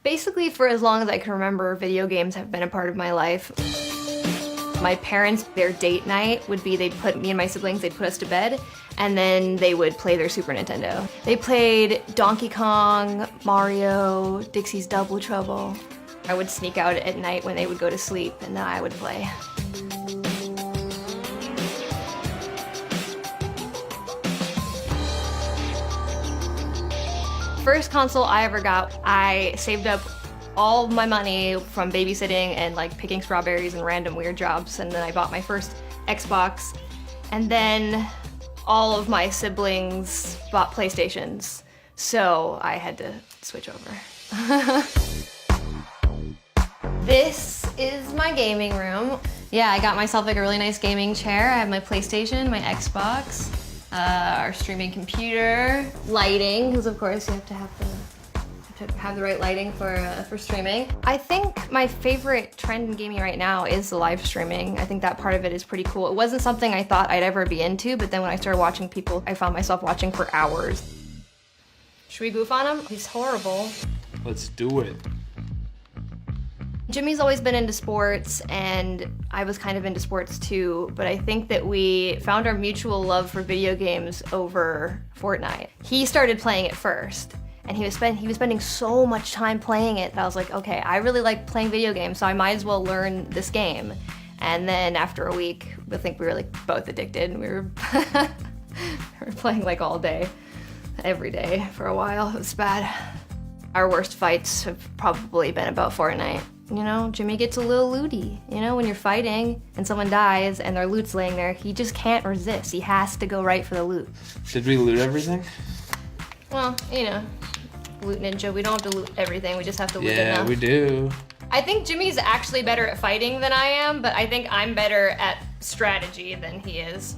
Basically, for as long as I can remember, video games have been a part of my life. My parents, their date night would be they'd put me and my siblings, they'd put us to bed, and then they would play their Super Nintendo. They played Donkey Kong, Mario, Dixie's Double Trouble. I would sneak out at night when they would go to sleep, and then I would play. First console I ever got, I saved up all my money from babysitting and like picking strawberries and random weird jobs, and then I bought my first Xbox, and then all of my siblings bought PlayStations, so I had to switch over. This is my gaming room. Yeah, I got myself like a really nice gaming chair. I have my PlayStation, my Xbox, our streaming computer, lighting, because of course you have to have the right lighting for streaming. I think my favorite trend in gaming right now is the live streaming. I think that part of it is pretty cool. It wasn't something I thought I'd ever be into, but then when I started watching people, I found myself watching for hours. Should we goof on him? He's horrible. Let's do it. Jimmy's always been into sports, and I was kind of into sports too, but I think that we found our mutual love for video games over Fortnite. He started playing it first, and he was spending so much time playing it that I was like, okay, I really like playing video games, so I might as well learn this game. And then after a week, I think we were like both addicted, and we were playing like all day, every day for a while. It was bad. Our worst fights have probably been about Fortnite. You know, Jimmy gets a little looty. You know, when you're fighting and someone dies and their loot's laying there, he just can't resist. He has to go right for the loot. Did we loot everything? Well, you know, Loot Ninja, we don't have to loot everything, we just have to loot enough. Yeah, we do. I think Jimmy's actually better at fighting than I am, but I think I'm better at strategy than he is.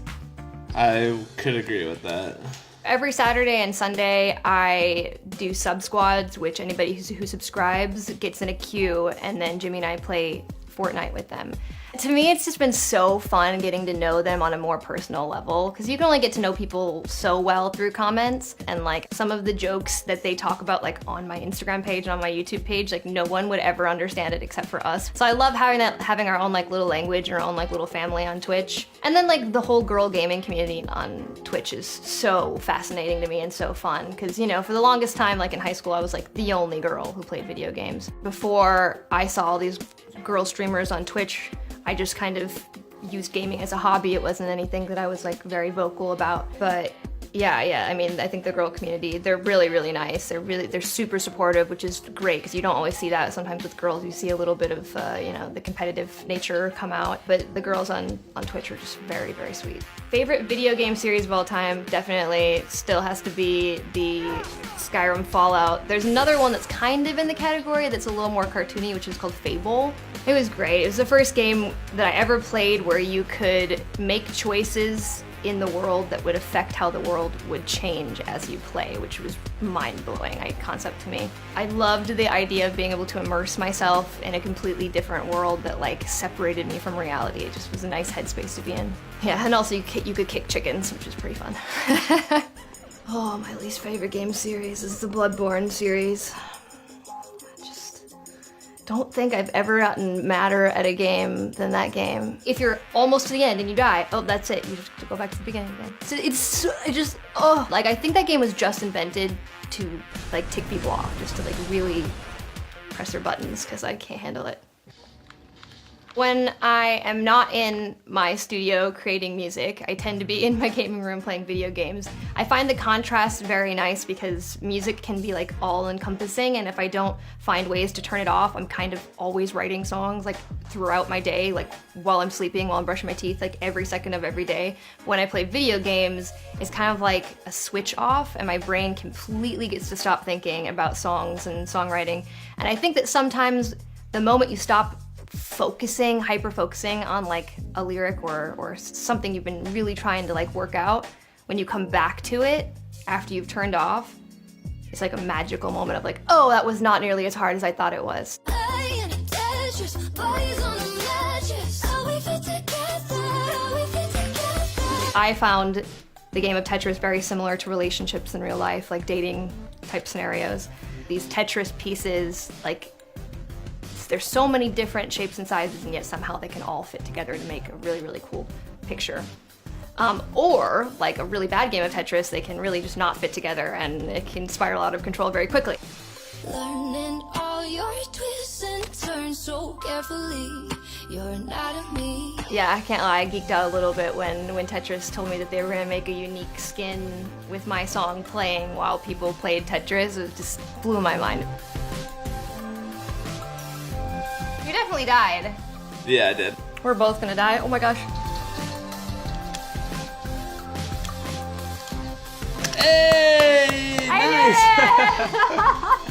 I could agree with that. Every Saturday and Sunday, I do sub squads, which anybody who subscribes gets in a queue, and then Jimmy and I play Fortnite with them. To me, it's just been so fun getting to know them on a more personal level, because you can only get to know people so well through comments, and like some of the jokes that they talk about like on my Instagram page and on my YouTube page, like no one would ever understand it except for us. So I love having our own like little language and our own like little family on Twitch. And then like the whole girl gaming community on Twitch is so fascinating to me and so fun, because you know, for the longest time, like in high school, I was like the only girl who played video games. Before I saw all these girl streamers on Twitch, I just kind of used gaming as a hobby. It wasn't anything that I was like very vocal about. But yeah, I mean, I think the girl community, they're really, really nice. They're super supportive, which is great, because you don't always see that. Sometimes with girls, you see a little bit of, you know, the competitive nature come out. But the girls on Twitch are just very, very sweet. Favorite video game series of all time, definitely still has to be the Skyrim Fallout. There's another one that's kind of in the category that's a little more cartoony, which is called Fable. It was great. It was the first game that I ever played where you could make choices in the world that would affect how the world would change as you play, which was mind-blowing concept to me. I loved the idea of being able to immerse myself in a completely different world that like separated me from reality. It just was a nice headspace to be in. Yeah, and also you could kick chickens, which is pretty fun. Oh, my least favorite game series is the Bloodborne series. Don't think I've ever gotten madder at a game than that game. If you're almost to the end and you die, oh, that's it. You have to go back to the beginning again. So it just, oh. Like, I think that game was just invented to, like, tick people off, just to, like, really press their buttons, because I can't handle it. When I am not in my studio creating music, I tend to be in my gaming room playing video games. I find the contrast very nice because music can be like all-encompassing, and if I don't find ways to turn it off, I'm kind of always writing songs like throughout my day, like while I'm sleeping, while I'm brushing my teeth, like every second of every day. When I play video games, it's kind of like a switch off, and my brain completely gets to stop thinking about songs and songwriting. And I think that sometimes the moment you stop hyper-focusing on like a lyric or something you've been really trying to like work out, when you come back to it after you've turned off, it's like a magical moment of like, oh, that was not nearly as hard as I thought it was. I found the game of Tetris very similar to relationships in real life, like dating type scenarios. these Tetris pieces, like, there's so many different shapes and sizes, and yet somehow they can all fit together to make a really, really cool picture. Or, like a really bad game of Tetris, they can really just not fit together and it can spiral out of control very quickly. Learning all your twists and turns so carefully, your anatomy. Yeah, I can't lie, I geeked out a little bit when Tetris told me that they were gonna make a unique skin with my song playing while people played Tetris. It just blew my mind. You definitely died. Yeah, I did. We're both gonna die. Oh my gosh. Hey! I did it!